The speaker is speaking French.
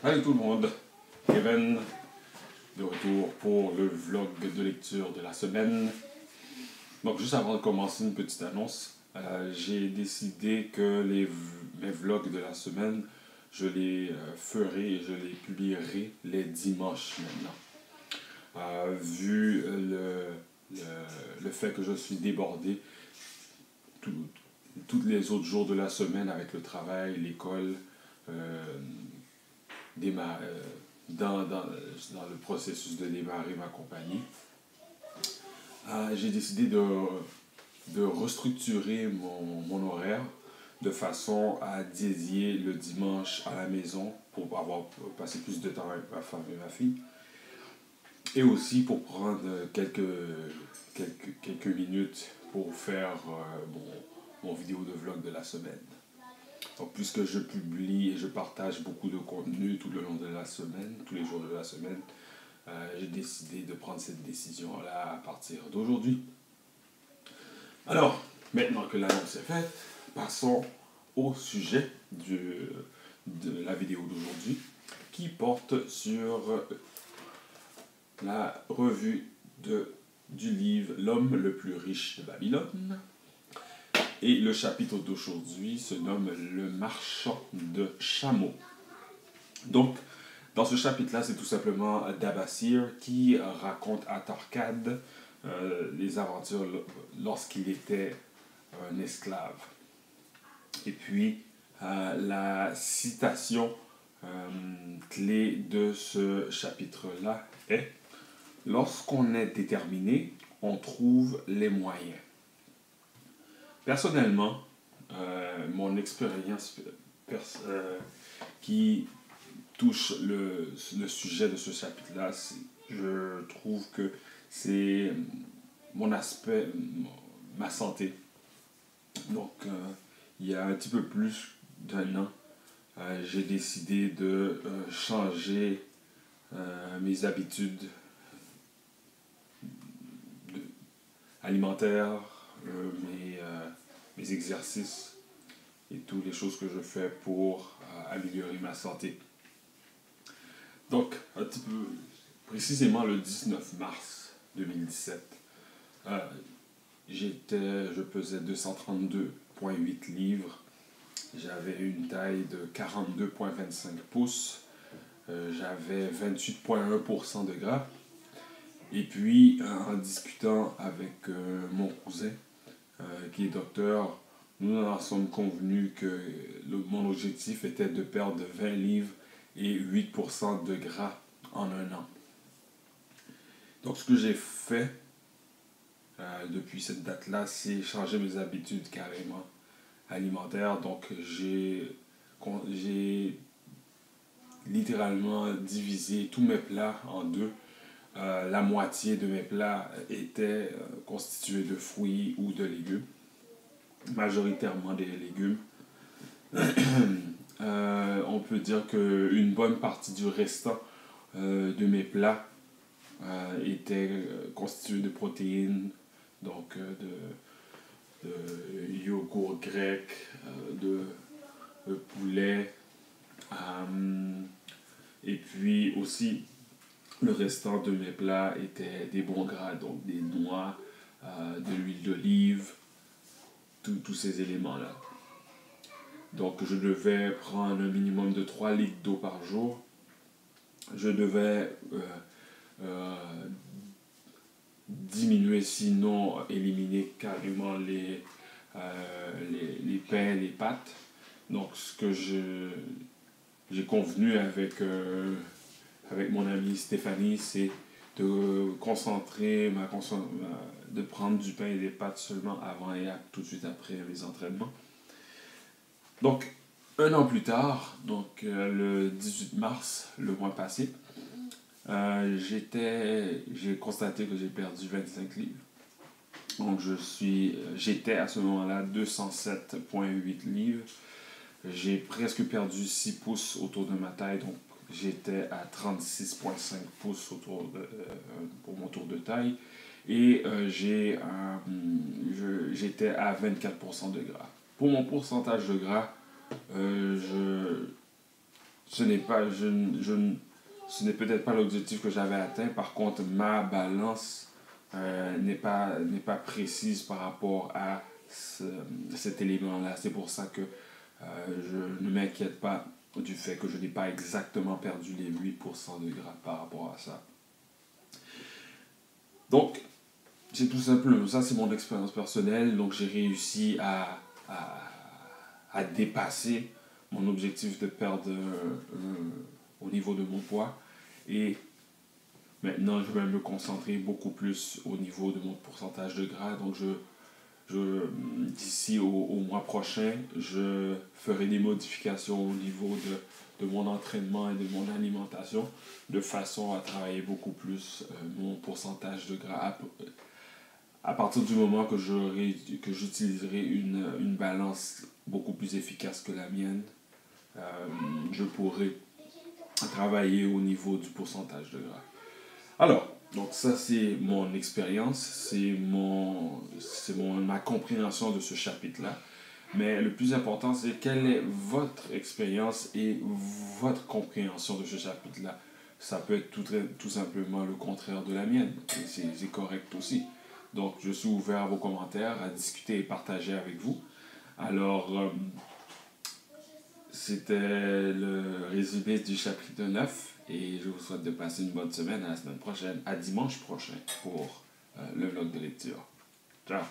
Salut tout le monde, Kevin, de retour pour le vlog de lecture de la semaine. Donc juste avant de commencer, une petite annonce. J'ai décidé que mes vlogs de la semaine, je les ferai et je les publierai les dimanches maintenant. Vu le fait que je suis débordé tous les autres jours de la semaine avec le travail, l'école, dans le processus de démarrer ma compagnie, j'ai décidé de restructurer mon horaire de façon à dédier le dimanche à la maison pour avoir passé plus de temps avec ma femme et ma fille. Et aussi pour prendre quelques minutes pour faire mon vidéo de vlog de la semaine. Donc, puisque je publie et je partage beaucoup de contenu tout le long de la semaine, tous les jours de la semaine, j'ai décidé de prendre cette décision-là à partir d'aujourd'hui. Alors, maintenant que l'annonce est faite, passons au sujet de la vidéo d'aujourd'hui qui porte sur la revue du livre L'homme le plus riche de Babylone. Et le chapitre d'aujourd'hui se nomme Le marchand de chameaux. Donc, dans ce chapitre-là, c'est tout simplement Dabasir qui raconte à Tarkad les aventures lorsqu'il était un esclave. Et puis, la citation clé de ce chapitre-là est « Lorsqu'on est déterminé, on trouve les moyens ». Personnellement, mon expérience qui touche le sujet de ce chapitre-là, je trouve que c'est mon aspect, ma santé. Donc, il y a un petit peu plus d'un an, j'ai décidé de changer mes habitudes alimentaires, mes exercices et toutes les choses que je fais pour améliorer ma santé. Donc, un petit peu précisément le 19 mars 2017, je pesais 232,8 livres, j'avais une taille de 42,25 pouces, j'avais 28,1% de gras. Et puis, en discutant avec mon cousin, qui est docteur, nous en sommes convenus que mon objectif était de perdre 20 livres et 8% de gras en un an. Donc, ce que j'ai fait depuis cette date-là, c'est changer mes habitudes carrément alimentaires. Donc, j'ai littéralement divisé tous mes plats en deux. La moitié de mes plats étaient constitués de fruits ou de légumes, majoritairement des légumes. On peut dire qu'une bonne partie du restant de mes plats était constitué de protéines, donc de yogourt grec, de poulet, et puis aussi le restant de mes plats était des bons gras, donc des noix, de l'huile d'olive, tous ces éléments-là. Donc je devais prendre un minimum de 3 litres d'eau par jour. Je devais diminuer, sinon éliminer carrément les pains, les pâtes. Donc ce que j'ai convenu avec mon amie Stéphanie, c'est de concentrer de prendre du pain et des pâtes seulement avant et tout de suite après les entraînements. Donc, un an plus tard, donc le 18 mars, le mois passé, j'ai constaté que j'ai perdu 25 livres. Donc, j'étais à ce moment-là 207,8 livres. J'ai presque perdu 6 pouces autour de ma taille, donc j'étais à 36,5 pouces pour mon tour de taille. Et j'étais à 24% de gras. Pour mon pourcentage de gras, ce n'est peut-être pas l'objectif que j'avais atteint. Par contre, ma balance n'est pas précise par rapport à cet élément-là. C'est pour ça que je ne m'inquiète pas du fait que je n'ai pas exactement perdu les 8% de gras par rapport à ça. Donc, c'est tout simplement ça, c'est mon expérience personnelle. Donc, j'ai réussi à dépasser mon objectif de perdre au niveau de mon poids. Et maintenant, je vais me concentrer beaucoup plus au niveau de mon pourcentage de gras. Donc, d'ici au mois prochain, je ferai des modifications au niveau de mon entraînement et de mon alimentation de façon à travailler beaucoup plus mon pourcentage de gras. À partir du moment que j'utiliserai une balance beaucoup plus efficace que la mienne, je pourrai travailler au niveau du pourcentage de gras. Alors, donc ça c'est mon expérience, ma compréhension de ce chapitre-là. Mais le plus important, c'est quelle est votre expérience et votre compréhension de ce chapitre-là. Ça peut être tout simplement le contraire de la mienne. C'est correct aussi. Donc, je suis ouvert à vos commentaires, à discuter et partager avec vous. Alors, c'était le résumé du chapitre 9 et je vous souhaite de passer une bonne semaine à la semaine prochaine, à dimanche prochain pour le vlog de lecture. Ciao!